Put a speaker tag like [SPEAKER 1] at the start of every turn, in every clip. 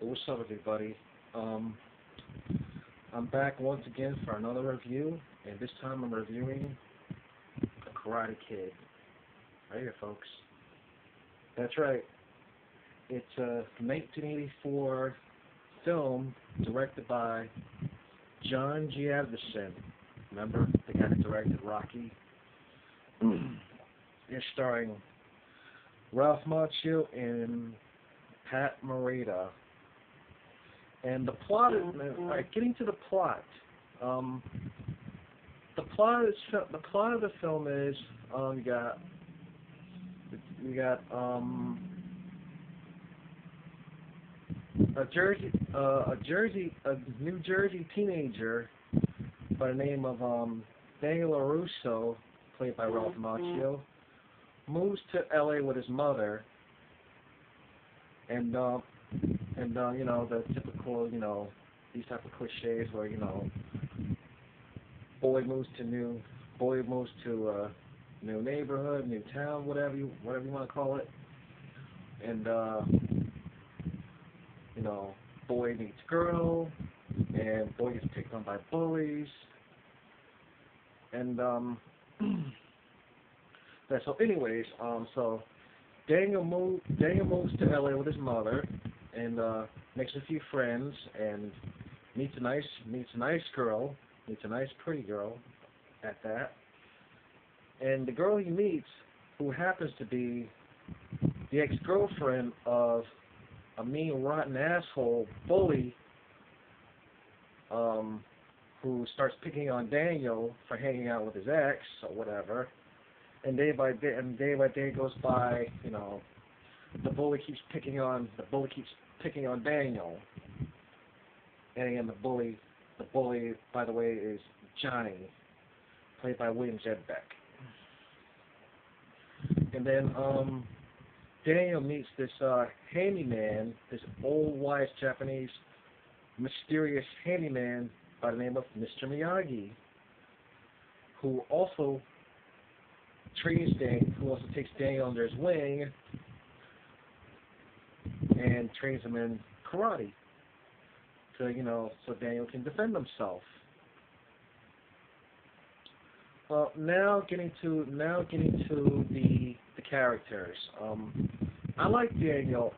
[SPEAKER 1] What's up, everybody? Um, I'm back once again for another review, and this time I'm reviewing The Karate Kid. Right here, folks. That's right. It's a 1984 film directed by John G. Anderson. Remember the guy that directed Rocky? It's starring Ralph Macchio and Pat Morita. And the plot is, alright, getting to the plot. The plot of the film is, you got a New Jersey teenager by the name of Daniel LaRusso, played by Ralph Macchio, moves to LA with his mother, and you know, the typical, you know, these type of cliches where, you know, boy moves to new neighborhood, new town, whatever you want to call it, and you know, boy meets girl, and boy gets picked on by bullies, and so anyways, so Daniel moves to LA with his mother, and makes a few friends, and meets a nice pretty girl at that. And the girl he meets, who happens to be the ex-girlfriend of a mean, rotten asshole bully, who starts picking on Daniel for hanging out with his ex or whatever. And day by day goes by, you know, the bully keeps picking on Daniel. And the bully, by the way, is Johnny, played by William Zedbeck. And then Daniel meets this handyman, this old wise Japanese mysterious handyman by the name of Mr. Miyagi, who also takes Daniel under his wing and trains him in karate, so, you know, so Daniel can defend himself. Well, now getting to the characters. I like Daniel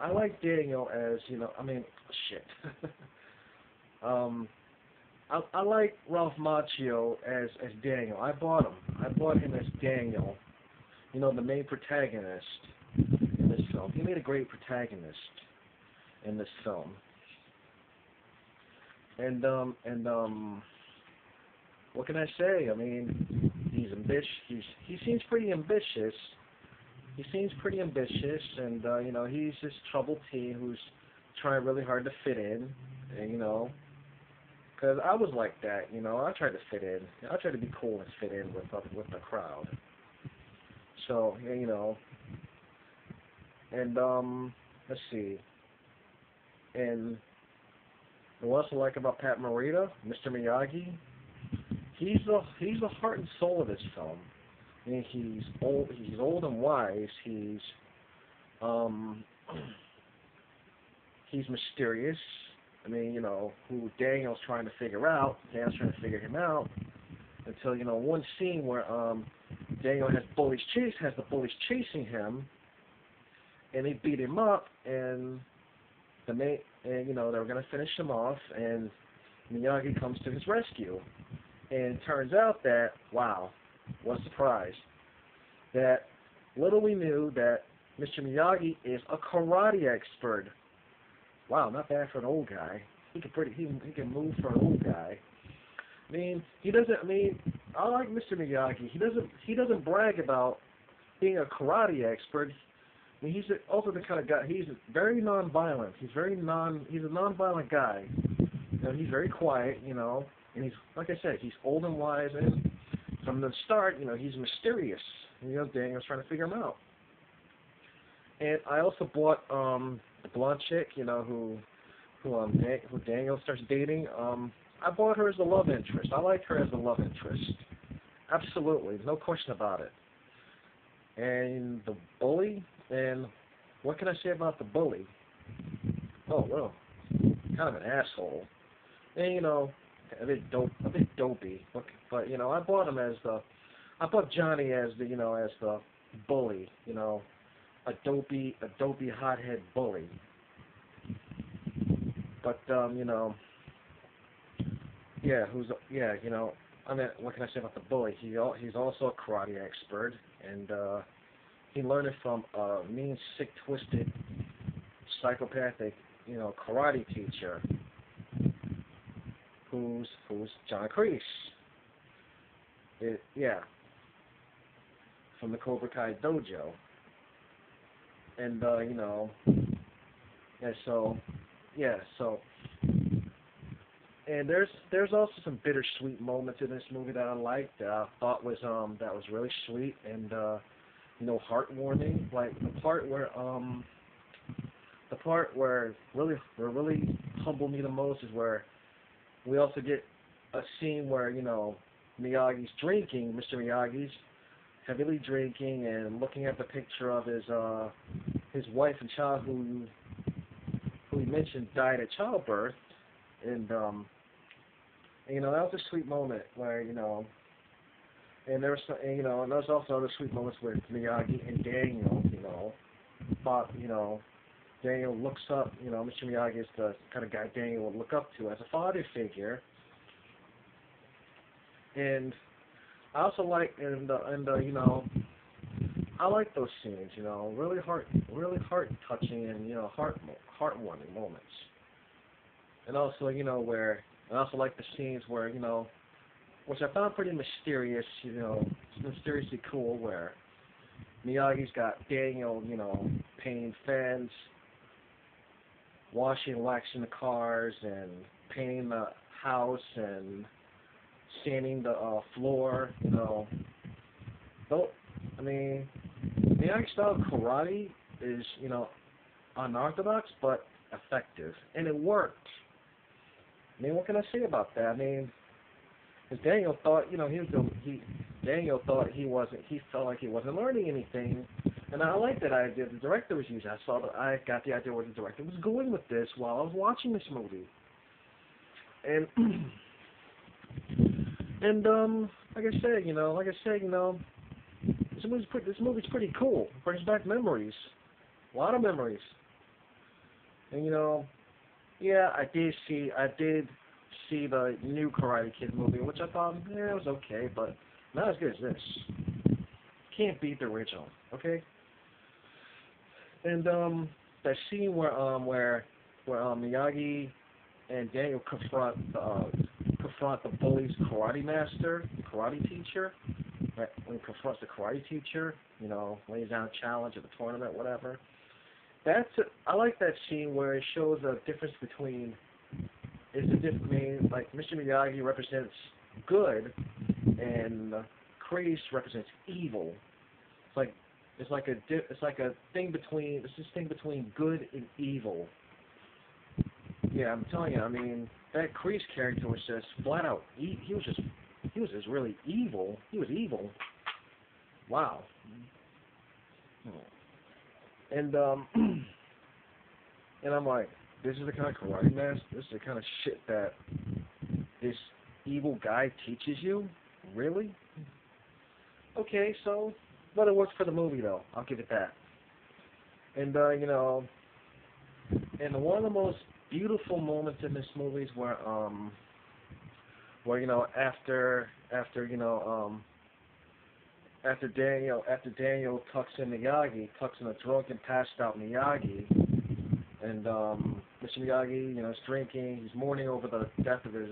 [SPEAKER 1] as, you know, I mean, shit. I like Ralph Macchio as Daniel. I bought him as Daniel. You know, the main protagonist in this film. He made a great protagonist in this film. And what can I say? I mean, he's ambitious. He seems pretty ambitious. And you know, he's this troubled teen who's trying really hard to fit in. And you know, because I was like that. You know, I tried to fit in. I tried to be cool and fit in with the crowd. So yeah, you know, and let's see. And what else I like about Pat Morita, Mr. Miyagi? He's the heart and soul of this film. I mean, he's old and wise. He's mysterious. I mean, you know, who Daniel's trying to figure out. Daniel's trying to figure him out until, you know, one scene where Daniel has the bullies chasing him, and they beat him up, and you know, they were gonna finish him off, and Miyagi comes to his rescue, and it turns out that, wow, what a surprise, that little we knew that Mr. Miyagi is a karate expert. Wow, not bad for an old guy. He can move for an old guy. I mean, I like Mr. Miyagi. He doesn't brag about being a karate expert. I mean, he's also the kind of guy. He's very nonviolent. He's a nonviolent guy. You know, he's very quiet. You know, and he's, like I said, he's old and wise. And from the start, you know, he's mysterious. You know, Daniel's trying to figure him out. And I also bought the blonde chick, you know, who Daniel starts dating. I bought her as a love interest. I like her as a love interest. Absolutely, no question about it. And the bully, and what can I say about the bully? Oh, well, kind of an asshole. And, you know, a bit dopey. But you know, I bought Johnny as the, you know, as the bully. You know, a dopey hothead bully. But you know, you know, I mean, what can I say about the bully? He's also a karate expert, and he learned it from a mean, sick, twisted, psychopathic, you know, karate teacher, who's John Kreese. Yeah, from the Cobra Kai dojo, and you know, yeah, so. And there's also some bittersweet moments in this movie that I liked, that I thought was really sweet and you know, heartwarming. Like the part where really humbled me the most is where we also get a scene where, you know, Miyagi's drinking. Mr. Miyagi's heavily drinking and looking at the picture of his wife and child who he mentioned died at childbirth, and you know, that was a sweet moment where, you know, and there's also other sweet moments with Miyagi and Daniel. You know, but you know, Daniel looks up. You know, Mr. Miyagi is the kind of guy Daniel would look up to as a father figure. And I also like, and you know, I like those scenes. You know, really heart touching and, you know, heartwarming moments. And also, you know, where I also like the scenes where, you know, which I found pretty mysterious, you know, mysteriously cool, where Miyagi's got Daniel, you know, painting fence, washing and waxing the cars, and painting the house, and sanding the floor, you know. Though, I mean, Miyagi style karate is, you know, unorthodox but effective, and it worked. I mean, what can I say about that? I mean, because Daniel thought, you know, Daniel thought he felt like he wasn't learning anything, and I like that idea the director was using. I got the idea where the director was going with this while I was watching this movie, and like I said, you know, this movie's pretty cool. It brings back memories, a lot of memories, and you know. Yeah, I did see the new Karate Kid movie, which I thought, yeah, it was okay, but not as good as this. Can't beat the original, okay? And that scene where Miyagi and Daniel confront the bully's karate master, the karate teacher. Right? When he confronts the karate teacher, you know, lays down a challenge at the tournament, whatever. I like that scene where it shows a difference between, like Mr. Miyagi represents good, and Kreese represents evil. It's like a thing between, it's this thing between good and evil. Yeah, I'm telling you, I mean, that Kreese character was just flat out, he was just really evil. He was evil. Wow. And I'm like, this is the kind of karate master, this is the kind of shit that this evil guy teaches you? Really? Okay, so, but it works for the movie though, I'll give it that. And, you know, and one of the most beautiful moments in this movie is where, you know, after Daniel tucks in a drunk and passed out Miyagi, and Mr. Miyagi, you know, is drinking, he's mourning over the death of his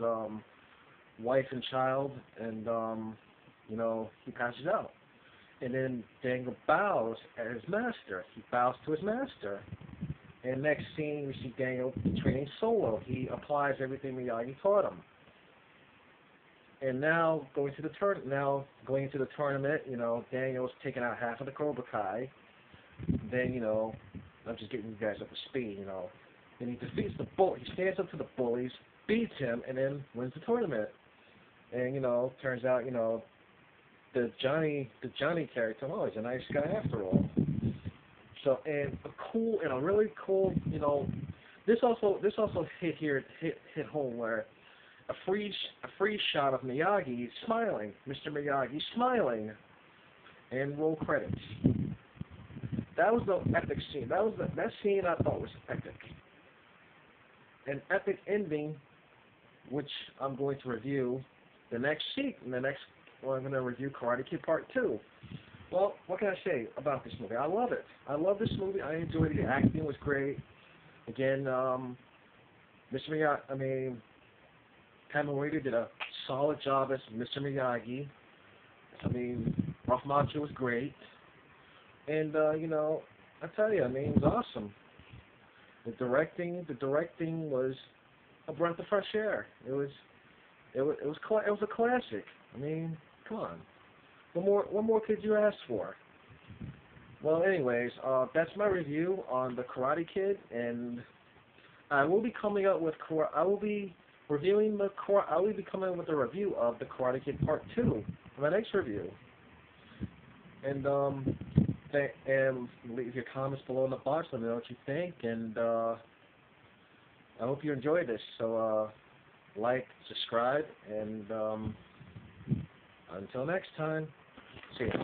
[SPEAKER 1] wife and child, and you know, he passes out. And then Daniel bows at his master. He bows to his master. And next scene, we see Daniel training solo. He applies everything Miyagi taught him. And now going into the tournament, you know, Daniel's taking out half of the Cobra Kai. Then, you know, I'm just getting you guys up to speed, you know. Then he defeats the bull. He stands up to the bullies, beats him, and then wins the tournament. And, you know, turns out, you know, the Johnny character, oh, he's a nice guy after all. So, and a really cool, you know, This also hit home where a freeze shot of Miyagi smiling, Mr. Miyagi smiling, and roll credits. That was the epic scene. That scene I thought was epic. An epic ending, which I'm going to review the next week. I'm going to review Karate Kid Part 2. Well, what can I say about this movie? I love it. I love this movie. I enjoyed it. The acting was great. Again, Mr. Miyagi, Pamela Reeder did a solid job as Mr. Miyagi. Ralph Macchio was great. And, I tell you, it was awesome. The directing was a breath of fresh air. It was a classic. Come on. What more could you ask for? Well, anyways, that's my review on the Karate Kid, and I will be coming up with I will be coming up with a review of the Karate Kid Part 2 in my next review. And leave your comments below in the box. Let me know what you think, and I hope you enjoyed this. So like, subscribe, and until next time, see ya.